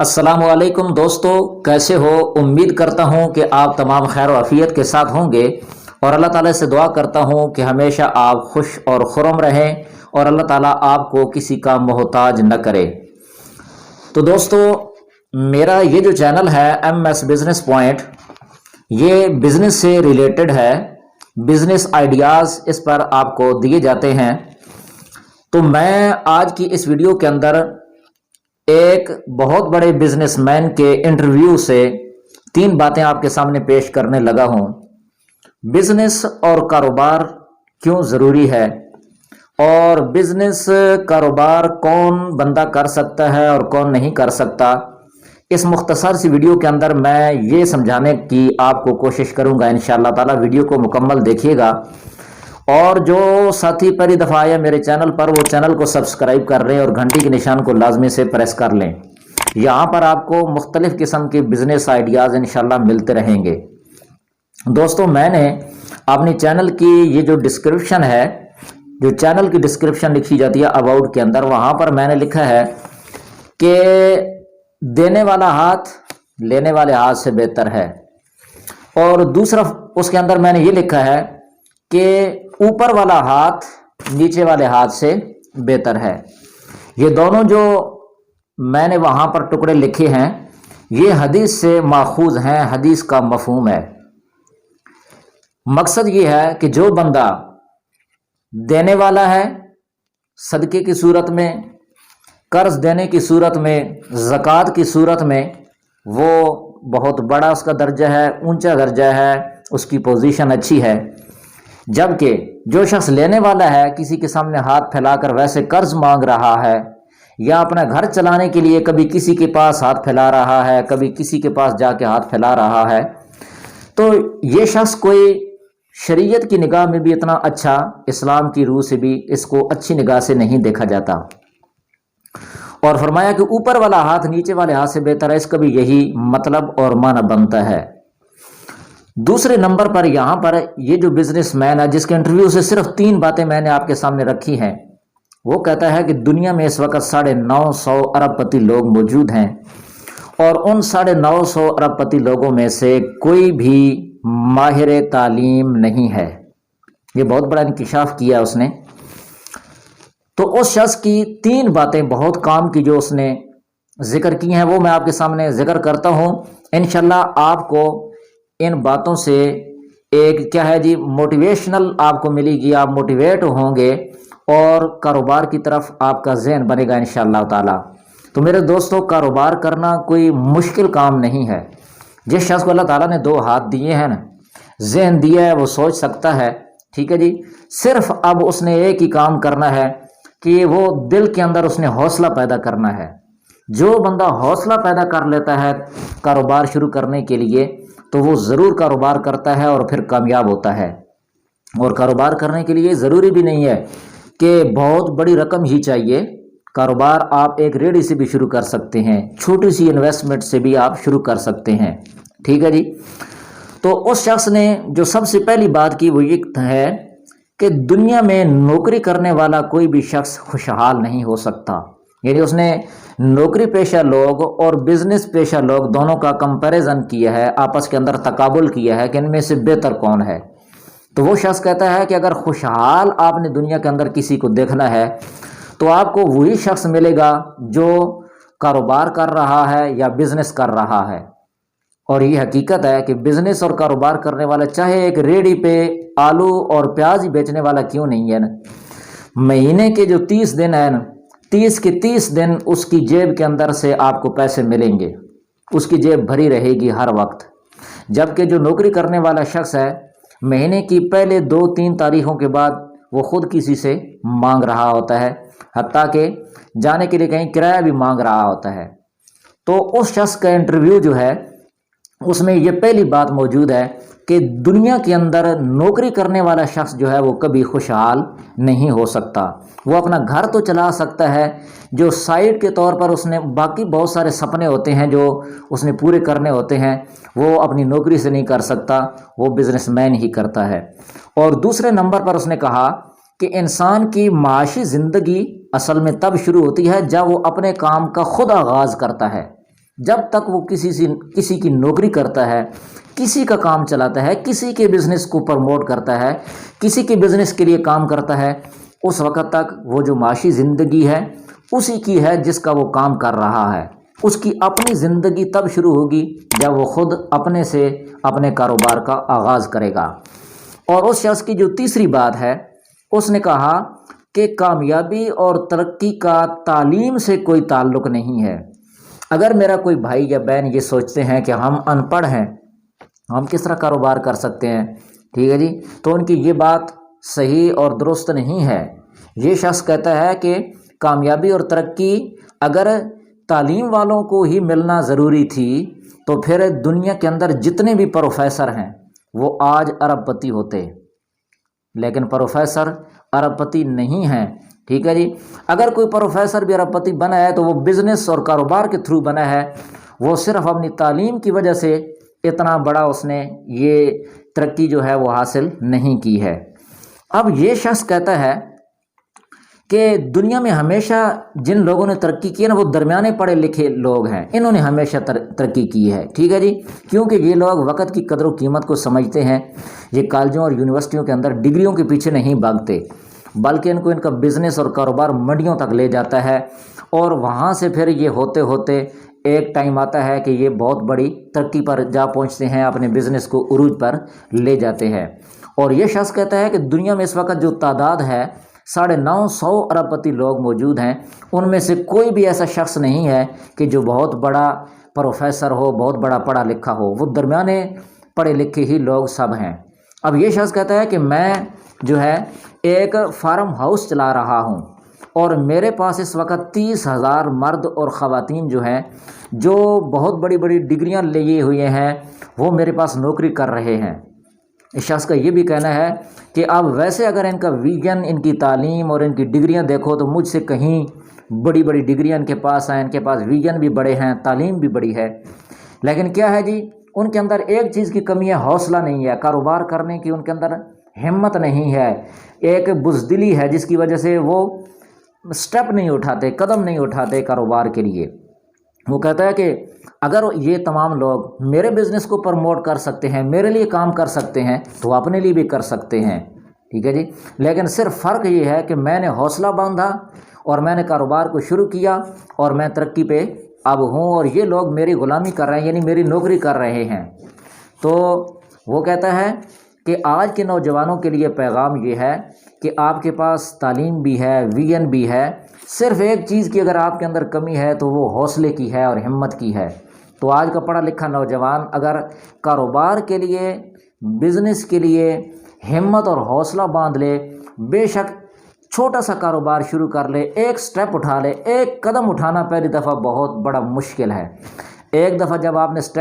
السلام علیکم دوستو، کیسے ہو؟ امید کرتا ہوں کہ آپ تمام خیر و عافیت کے ساتھ ہوں گے، اور اللہ تعالیٰ سے دعا کرتا ہوں کہ ہمیشہ آپ خوش اور خرم رہیں اور اللہ تعالیٰ آپ کو کسی کا محتاج نہ کرے۔ تو دوستو، میرا یہ جو چینل ہے ایم ایس بزنس پوائنٹ، یہ بزنس سے ریلیٹڈ ہے، بزنس آئیڈیاز اس پر آپ کو دیے جاتے ہیں۔ تو میں آج کی اس ویڈیو کے اندر ایک بہت بڑے بزنس مین کے انٹرویو سے 3 باتیں آپ کے سامنے پیش کرنے لگا ہوں۔ بزنس اور کاروبار کیوں ضروری ہے، اور بزنس کاروبار کون بندہ کر سکتا ہے اور کون نہیں کر سکتا، اس مختصر سی ویڈیو کے اندر میں یہ سمجھانے کی آپ کو کوشش کروں گا۔ انشاءاللہ تعالی ویڈیو کو مکمل دیکھیے گا، اور جو ساتھی پہلی دفعہ آئے میرے چینل پر وہ چینل کو سبسکرائب کر لیں اور گھنٹی کے نشان کو لازمی سے پریس کر لیں۔ یہاں پر آپ کو مختلف قسم کے بزنس آئیڈیاز انشاءاللہ ملتے رہیں گے۔ دوستو، میں نے اپنی چینل کی یہ جو ڈسکرپشن ہے، جو چینل کی ڈسکرپشن لکھی جاتی ہے اباؤٹ کے اندر، وہاں پر میں نے لکھا ہے کہ دینے والا ہاتھ لینے والے ہاتھ سے بہتر ہے، اور دوسرا اس کے اندر میں نے یہ لکھا ہے کہ اوپر والا ہاتھ نیچے والے ہاتھ سے بہتر ہے۔ یہ دونوں جو میں نے وہاں پر ٹکڑے لکھے ہیں، یہ حدیث سے ماخوذ ہیں، حدیث کا مفہوم ہے۔ مقصد یہ ہے کہ جو بندہ دینے والا ہے، صدقے کی صورت میں، قرض دینے کی صورت میں، زکوٰۃ کی صورت میں، وہ بہت بڑا اس کا درجہ ہے، اونچا درجہ ہے، اس کی پوزیشن اچھی ہے۔ جبکہ جو شخص لینے والا ہے، کسی کے سامنے ہاتھ پھیلا کر ویسے قرض مانگ رہا ہے، یا اپنا گھر چلانے کے لیے کبھی کسی کے پاس ہاتھ پھیلا رہا ہے، کبھی کسی کے پاس جا کے ہاتھ پھیلا رہا ہے، تو یہ شخص کوئی شریعت کی نگاہ میں بھی اتنا اچھا، اسلام کی روح سے بھی اس کو اچھی نگاہ سے نہیں دیکھا جاتا۔ اور فرمایا کہ اوپر والا ہاتھ نیچے والے ہاتھ سے بہتر ہے، اس کا بھی یہی مطلب اور معنی بنتا ہے۔ دوسرے نمبر پر یہاں پر یہ جو بزنس مین ہے، جس کے انٹرویو سے صرف 3 باتیں میں نے آپ کے سامنے رکھی ہیں، وہ کہتا ہے کہ دنیا میں اس وقت 950 ارب پتی لوگ موجود ہیں، اور ان 950 ارب پتی لوگوں میں سے کوئی بھی ماہر تعلیم نہیں ہے۔ یہ بہت بڑا انکشاف کیا اس نے۔ تو اس شخص کی 3 باتیں بہت کام کی جو اس نے ذکر کی ہیں، وہ میں آپ کے سامنے ذکر کرتا ہوں۔ انشاءاللہ آپ کو ان باتوں سے ایک کیا ہے جی، موٹیویشنل آپ کو ملے گی، آپ موٹیویٹ ہوں گے، اور کاروبار کی طرف آپ کا ذہن بنے گا انشاءاللہ تعالی۔ تو میرے دوستو، کاروبار کرنا کوئی مشکل کام نہیں ہے۔ جس شخص کو اللہ تعالیٰ نے 2 ہاتھ دیے ہیں نا، ذہن دیا ہے، وہ سوچ سکتا ہے، ٹھیک ہے جی۔ صرف اب اس نے ایک ہی کام کرنا ہے کہ وہ دل کے اندر اس نے حوصلہ پیدا کرنا ہے۔ جو بندہ حوصلہ پیدا کر لیتا ہے کاروبار شروع کرنے کے لیے، تو وہ ضرور کاروبار کرتا ہے اور پھر کامیاب ہوتا ہے۔ اور کاروبار کرنے کے لیے ضروری بھی نہیں ہے کہ بہت بڑی رقم ہی چاہیے۔ کاروبار آپ ایک ریڑھی سے بھی شروع کر سکتے ہیں، چھوٹی سی انویسٹمنٹ سے بھی آپ شروع کر سکتے ہیں، ٹھیک ہے جی۔ تو اس شخص نے جو سب سے پہلی بات کی وہ یہ ہے کہ دنیا میں نوکری کرنے والا کوئی بھی شخص خوشحال نہیں ہو سکتا۔ یعنی اس نے نوکری پیشہ لوگ اور بزنس پیشہ لوگ دونوں کا کمپیریزن کیا ہے، آپس کے اندر تقابل کیا ہے کہ ان میں سے بہتر کون ہے۔ تو وہ شخص کہتا ہے کہ اگر خوشحال آپ نے دنیا کے اندر کسی کو دیکھنا ہے، تو آپ کو وہی شخص ملے گا جو کاروبار کر رہا ہے یا بزنس کر رہا ہے۔ اور یہ حقیقت ہے کہ بزنس اور کاروبار کرنے والا، چاہے ایک ریڑھی پہ آلو اور پیاز ہی بیچنے والا کیوں نہیں ہے نا، مہینے کے جو 30 دن ہیں نا، 30 کے 30 دن اس کی جیب کے اندر سے آپ کو پیسے ملیں گے، اس کی جیب بھری رہے گی ہر وقت۔ جبکہ جو نوکری کرنے والا شخص ہے، مہینے کی پہلے 2-3 تاریخوں کے بعد وہ خود کسی سے مانگ رہا ہوتا ہے، حتیٰ کہ جانے کے لیے کہیں کرایہ بھی مانگ رہا ہوتا ہے۔ تو اس شخص کا انٹرویو جو ہے، اس میں یہ پہلی بات موجود ہے کہ دنیا کے اندر نوکری کرنے والا شخص جو ہے وہ کبھی خوشحال نہیں ہو سکتا۔ وہ اپنا گھر تو چلا سکتا ہے، جو سائڈ کے طور پر اس نے باقی بہت سارے سپنے ہوتے ہیں جو اس نے پورے کرنے ہوتے ہیں، وہ اپنی نوکری سے نہیں کر سکتا، وہ بزنس مین ہی کرتا ہے۔ اور دوسرے نمبر پر اس نے کہا کہ انسان کی معاشی زندگی اصل میں تب شروع ہوتی ہے جب وہ اپنے کام کا خود آغاز کرتا ہے۔ جب تک وہ کسی کی نوکری کرتا ہے، کسی کا کام چلاتا ہے، کسی کے بزنس کو پروموٹ کرتا ہے، کسی کے بزنس کے لیے کام کرتا ہے، اس وقت تک وہ جو معاشی زندگی ہے اسی کی ہے جس کا وہ کام کر رہا ہے۔ اس کی اپنی زندگی تب شروع ہوگی جب وہ خود اپنے سے اپنے کاروبار کا آغاز کرے گا۔ اور اس شخص کی جو تیسری بات ہے، اس نے کہا کہ کامیابی اور ترقی کا تعلیم سے کوئی تعلق نہیں ہے۔ اگر میرا کوئی بھائی یا بہن یہ سوچتے ہیں کہ ہم ان پڑھ ہیں، ہم کس طرح کاروبار کر سکتے ہیں، ٹھیک ہے جی، تو ان کی یہ بات صحیح اور درست نہیں ہے۔ یہ شخص کہتا ہے کہ کامیابی اور ترقی اگر تعلیم والوں کو ہی ملنا ضروری تھی تو پھر دنیا کے اندر جتنے بھی پروفیسر ہیں وہ آج ارب پتی ہوتے، لیکن پروفیسر ارب پتی نہیں ہیں، ٹھیک ہے جی۔ اگر کوئی پروفیسر بھی ارب پتی بنا ہے تو وہ بزنس اور کاروبار کے تھرو بنا ہے، وہ صرف اپنی تعلیم کی وجہ سے اتنا بڑا اس نے یہ ترقی جو ہے وہ حاصل نہیں کی ہے۔ اب یہ شخص کہتا ہے کہ دنیا میں ہمیشہ جن لوگوں نے ترقی کی ہے نا وہ درمیانے پڑھے لکھے لوگ ہیں، انہوں نے ہمیشہ ترقی کی ہے، ٹھیک ہے جی، کیونکہ یہ لوگ وقت کی قدر و قیمت کو سمجھتے ہیں۔ یہ کالجوں اور یونیورسٹیوں کے اندر ڈگریوں کے پیچھے نہیں بھاگتے، بلکہ ان کا بزنس اور کاروبار منڈیوں تک لے جاتا ہے، اور وہاں سے پھر یہ ہوتے ہوتے ایک ٹائم آتا ہے کہ یہ بہت بڑی ترقی پر جا پہنچتے ہیں، اپنے بزنس کو عروج پر لے جاتے ہیں۔ اور یہ شخص کہتا ہے کہ دنیا میں اس وقت جو تعداد ہے 950 ارب پتی لوگ موجود ہیں، ان میں سے کوئی بھی ایسا شخص نہیں ہے کہ جو بہت بڑا پروفیسر ہو، بہت بڑا پڑھا لکھا ہو، وہ درمیانے پڑھے لکھے ہی لوگ سب ہیں۔ اب یہ شخص کہتا ہے کہ میں جو ہے ایک فارم ہاؤس چلا رہا ہوں، اور میرے پاس اس وقت 30,000 مرد اور خواتین جو ہیں جو بہت بڑی بڑی ڈگریاں لیے ہوئے ہیں، وہ میرے پاس نوکری کر رہے ہیں۔ اس شخص کا یہ بھی کہنا ہے کہ اب ویسے اگر ان کا ویژن، ان کی تعلیم اور ان کی ڈگریاں دیکھو تو مجھ سے کہیں بڑی بڑی ڈگریاں ان کے پاس ہیں، ان کے پاس ویژن بھی بڑے ہیں، تعلیم بھی بڑی ہے، لیکن کیا ہے جی، ان کے اندر ایک چیز کی کمی ہے، حوصلہ نہیں ہے، کاروبار کرنے کی ان کے اندر ہمت نہیں ہے، ایک بزدلی ہے جس کی وجہ سے وہ سٹیپ نہیں اٹھاتے، قدم نہیں اٹھاتے کاروبار کے لیے۔ وہ کہتا ہے کہ اگر یہ تمام لوگ میرے بزنس کو پروموٹ کر سکتے ہیں، میرے لیے کام کر سکتے ہیں، تو وہ اپنے لیے بھی کر سکتے ہیں، ٹھیک ہے جی، لیکن صرف فرق یہ ہے کہ میں نے حوصلہ باندھا اور میں نے کاروبار کو شروع کیا اور میں ترقی پہ اب ہوں، اور یہ لوگ میری غلامی کر رہے ہیں، یعنی میری نوکری کر رہے ہیں۔ تو وہ کہتا ہے کہ آج کے نوجوانوں کے لیے پیغام یہ ہے کہ آپ کے پاس تعلیم بھی ہے، ویژن بھی ہے، صرف ایک چیز کی اگر آپ کے اندر کمی ہے تو وہ حوصلے کی ہے اور ہمت کی ہے۔ تو آج کا پڑھا لکھا نوجوان اگر کاروبار کے لیے، بزنس کے لیے ہمت اور حوصلہ باندھ لے، بے شک چھوٹا سا کاروبار شروع کر لے، ایک سٹیپ اٹھا لے، ایک قدم اٹھانا پہلی دفعہ بہت بڑا مشکل ہے، ایک دفعہ جب آپ نے سٹیپ